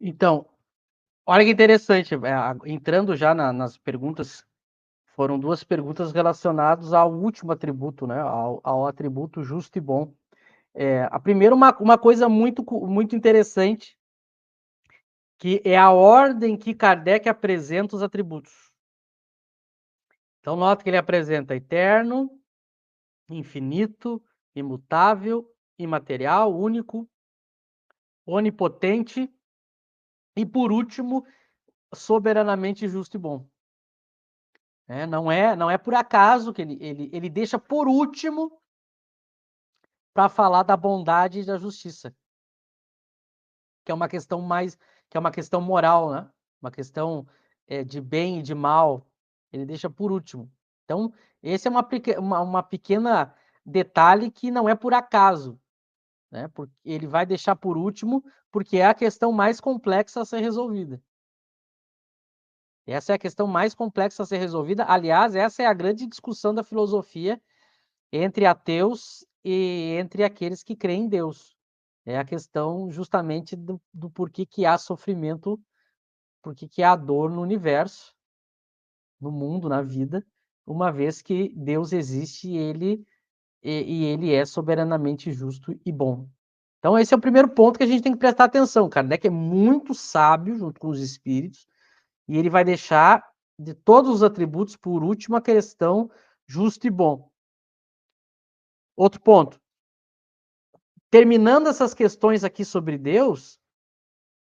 Então, olha que interessante, entrando já nas perguntas, foram 2 perguntas relacionadas ao último atributo, né, ao atributo justo e bom. A primeira, uma coisa muito interessante, que é a ordem que Kardec apresenta os atributos. Então nota que ele apresenta eterno, infinito, imutável, imaterial, único, onipotente e, por último, soberanamente justo e bom. Não é por acaso que ele deixa por último para falar da bondade e da justiça, que é uma questão mais, que é uma questão moral, né? Uma questão de bem e de mal. Ele deixa por último. Então, esse é uma pequena detalhe que não é por acaso, né? Porque ele vai deixar por último, porque é a questão mais complexa a ser resolvida. Essa é a questão mais complexa a ser resolvida. Aliás, essa é a grande discussão da filosofia entre ateus e entre aqueles que creem em Deus. É a questão justamente do porquê que há sofrimento, porquê que há dor no universo, no mundo, na vida, uma vez que Deus existe e ele é soberanamente justo e bom. Então esse é o primeiro ponto que a gente tem que prestar atenção. Kardec é muito sábio junto com os espíritos e ele vai deixar de todos os atributos, por último, a questão justo e bom. Outro ponto. Terminando essas questões aqui sobre Deus,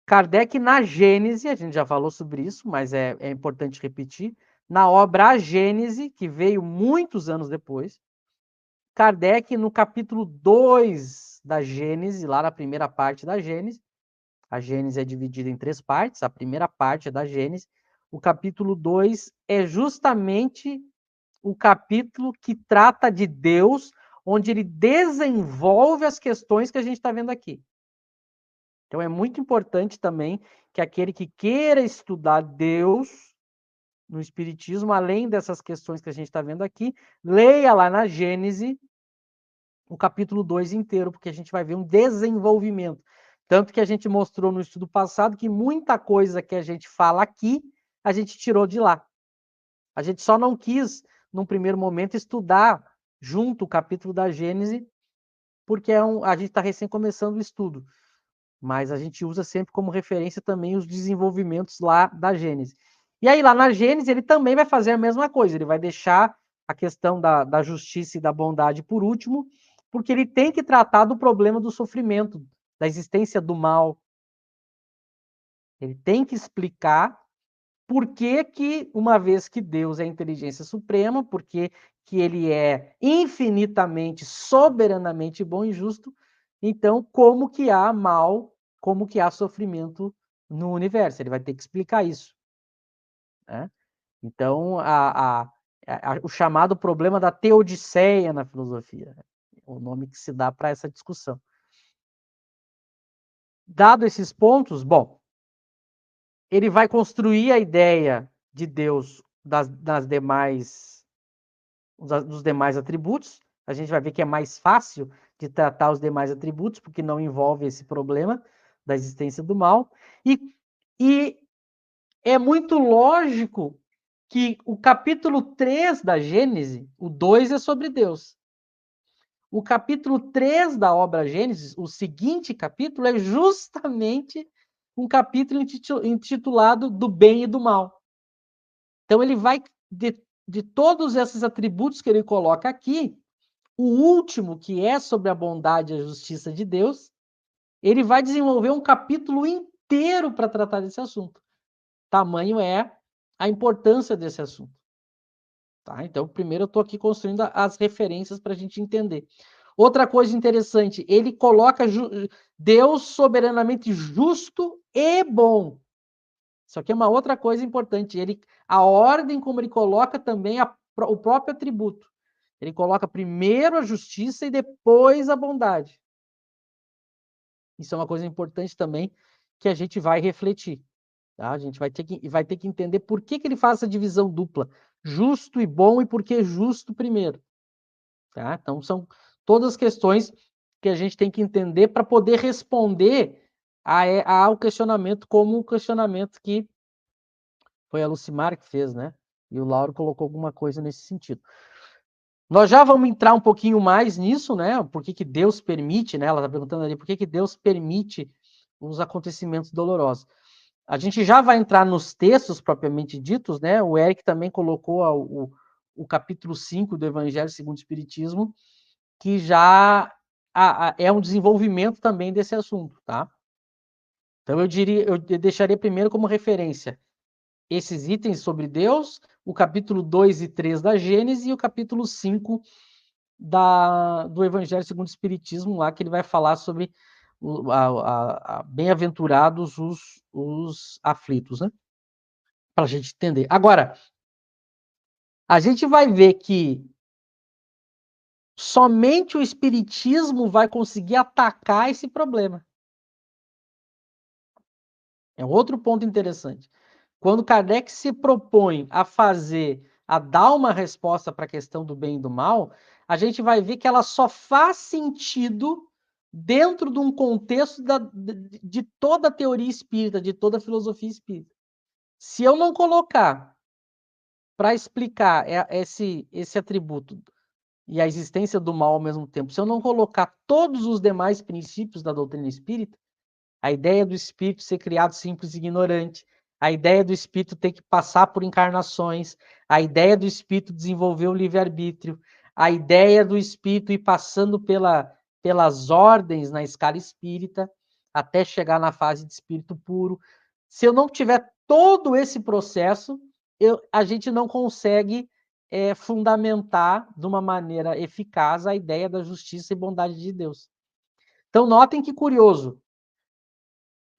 Kardec, na Gênese, a gente já falou sobre isso, mas é importante repetir, na obra A Gênese, que veio muitos anos depois, Kardec, no capítulo 2 da Gênese, lá na primeira parte da Gênese, a Gênese é dividida em 3 partes, a primeira parte é da Gênese, o capítulo 2 é justamente o capítulo que trata de Deus, onde ele desenvolve as questões que a gente está vendo aqui. Então é muito importante também que aquele que queira estudar Deus no Espiritismo, além dessas questões que a gente está vendo aqui, leia lá na Gênese o capítulo 2 inteiro, porque a gente vai ver um desenvolvimento. Tanto que a gente mostrou no estudo passado que muita coisa que a gente fala aqui, a gente tirou de lá. A gente só não quis, num primeiro momento, estudar junto o capítulo da Gênese, porque a gente está recém começando o estudo. Mas a gente usa sempre como referência também os desenvolvimentos lá da Gênese. E aí, lá na Gênese, ele também vai fazer a mesma coisa, ele vai deixar a questão da justiça e da bondade por último, porque ele tem que tratar do problema do sofrimento, da existência do mal. Ele tem que explicar por que que, uma vez que Deus é a inteligência suprema, porque que ele é infinitamente, soberanamente bom e justo, então como que há mal, como que há sofrimento no universo? Ele vai ter que explicar isso, né? Então, o chamado problema da teodiceia na filosofia, né? O nome que se dá para essa discussão. Dado esses pontos, bom, ele vai construir a ideia de Deus dos demais atributos. A gente vai ver que é mais fácil de tratar os demais atributos, porque não envolve esse problema da existência do mal. E é muito lógico que o capítulo 3 da Gênese, o 2 é sobre Deus. O capítulo 3 da obra Gênesis, o seguinte capítulo, é justamente um capítulo intitulado do bem e do mal. Então ele vai, de todos esses atributos que ele coloca aqui, o último, que é sobre a bondade e a justiça de Deus, ele vai desenvolver um capítulo inteiro para tratar desse assunto. Tamanho é a importância desse assunto. Tá? Então, primeiro eu estou aqui construindo as referências para a gente entender. Outra coisa interessante, ele coloca Deus soberanamente justo e bom. Isso aqui é uma outra coisa importante. A ordem como ele coloca também o próprio atributo. Ele coloca primeiro a justiça e depois a bondade. Isso é uma coisa importante também que a gente vai refletir. Tá? A gente vai ter que entender por que ele faz essa divisão dupla. Justo e bom e por que justo primeiro. Tá? Então, são todas as questões que a gente tem que entender para poder responder há o questionamento como o questionamento que foi a Lucimar que fez, né? E o Lauro colocou alguma coisa nesse sentido. Nós já vamos entrar um pouquinho mais nisso, né? Por que Deus permite, né? Ela está perguntando ali, por que Deus permite os acontecimentos dolorosos? A gente já vai entrar nos textos propriamente ditos, né? O Eric também colocou o capítulo 5 do Evangelho segundo o Espiritismo, que já é um desenvolvimento também desse assunto, tá? Então eu deixaria primeiro como referência esses itens sobre Deus, o capítulo 2 e 3 da Gênesis e o capítulo 5 do Evangelho segundo o Espiritismo, lá que ele vai falar sobre bem-aventurados os aflitos, né? Para a gente entender. Agora, a gente vai ver que somente o Espiritismo vai conseguir atacar esse problema. É outro ponto interessante. Quando Kardec se propõe a dar uma resposta para a questão do bem e do mal, a gente vai ver que ela só faz sentido dentro de um contexto de toda a teoria espírita, de toda a filosofia espírita. Se eu não colocar para explicar esse atributo e a existência do mal ao mesmo tempo, se eu não colocar todos os demais princípios da doutrina espírita, a ideia do espírito ser criado simples e ignorante, a ideia do espírito ter que passar por encarnações, a ideia do espírito desenvolver o livre-arbítrio, a ideia do espírito ir passando pelas ordens na escala espírita, até chegar na fase de espírito puro. Se eu não tiver todo esse processo, a gente não consegue fundamentar de uma maneira eficaz a ideia da justiça e bondade de Deus. Então, notem que curioso,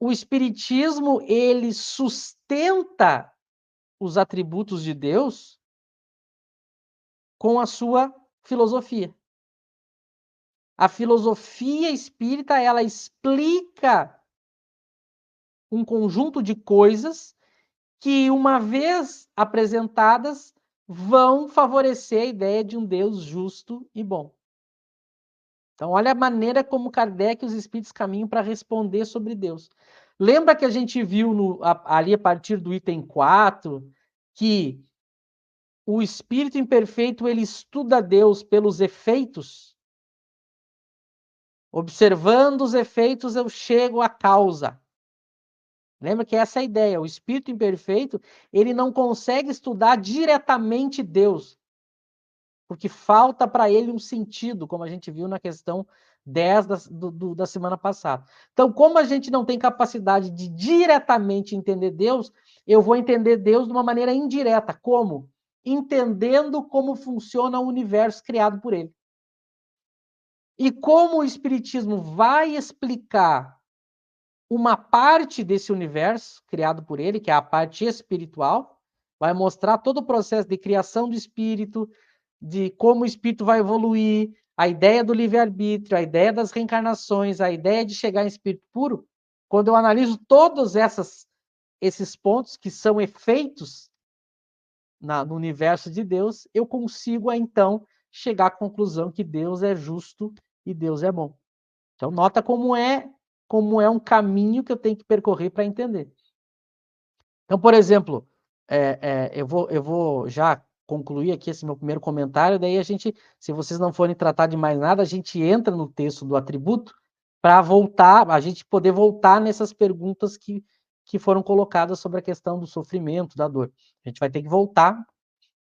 o espiritismo ele sustenta os atributos de Deus com a sua filosofia. A filosofia espírita, ela explica um conjunto de coisas que, uma vez apresentadas, vão favorecer a ideia de um Deus justo e bom. Então, olha a maneira como Kardec e os espíritos caminham para responder sobre Deus. Lembra que a gente viu ali a partir do item 4 que o espírito imperfeito ele estuda Deus pelos efeitos? Observando os efeitos, eu chego à causa. Lembra que essa é a ideia. O espírito imperfeito ele não consegue estudar diretamente Deus, porque falta para ele um sentido, como a gente viu na questão 10 da semana passada. Então, como a gente não tem capacidade de diretamente entender Deus, eu vou entender Deus de uma maneira indireta. Como? Entendendo como funciona o universo criado por ele. E como o Espiritismo vai explicar uma parte desse universo criado por ele, que é a parte espiritual, vai mostrar todo o processo de criação do espírito, de como o espírito vai evoluir, a ideia do livre-arbítrio, a ideia das reencarnações, a ideia de chegar em espírito puro. Quando eu analiso todos esses pontos que são efeitos no universo de Deus, eu consigo, então, chegar à conclusão que Deus é justo e Deus é bom. Então, nota como é um caminho que eu tenho que percorrer para entender. Então, por exemplo, eu vou já concluir aqui esse meu primeiro comentário, daí a gente, se vocês não forem tratar de mais nada, a gente entra no texto do atributo para voltar, a gente poder voltar nessas perguntas que foram colocadas sobre a questão do sofrimento, da dor. A gente vai ter que voltar,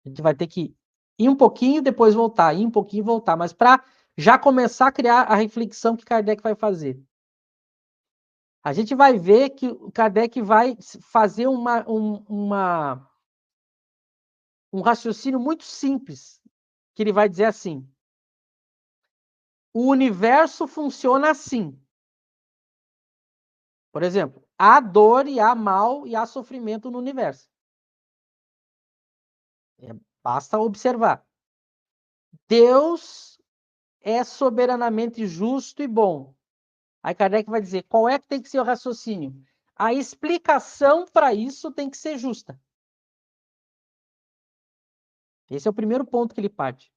a gente vai ter que ir um pouquinho, depois voltar, ir um pouquinho e voltar, mas para já começar a criar a reflexão que Kardec vai fazer. A gente vai ver que o Kardec vai fazer um raciocínio muito simples, que ele vai dizer assim: o universo funciona assim. Por exemplo, há dor e há mal e há sofrimento no universo. Basta observar. Deus é soberanamente justo e bom. Aí Kardec vai dizer, qual é que tem que ser o raciocínio? A explicação para isso tem que ser justa. Esse é o primeiro ponto que ele parte.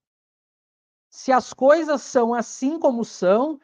Se as coisas são assim como são,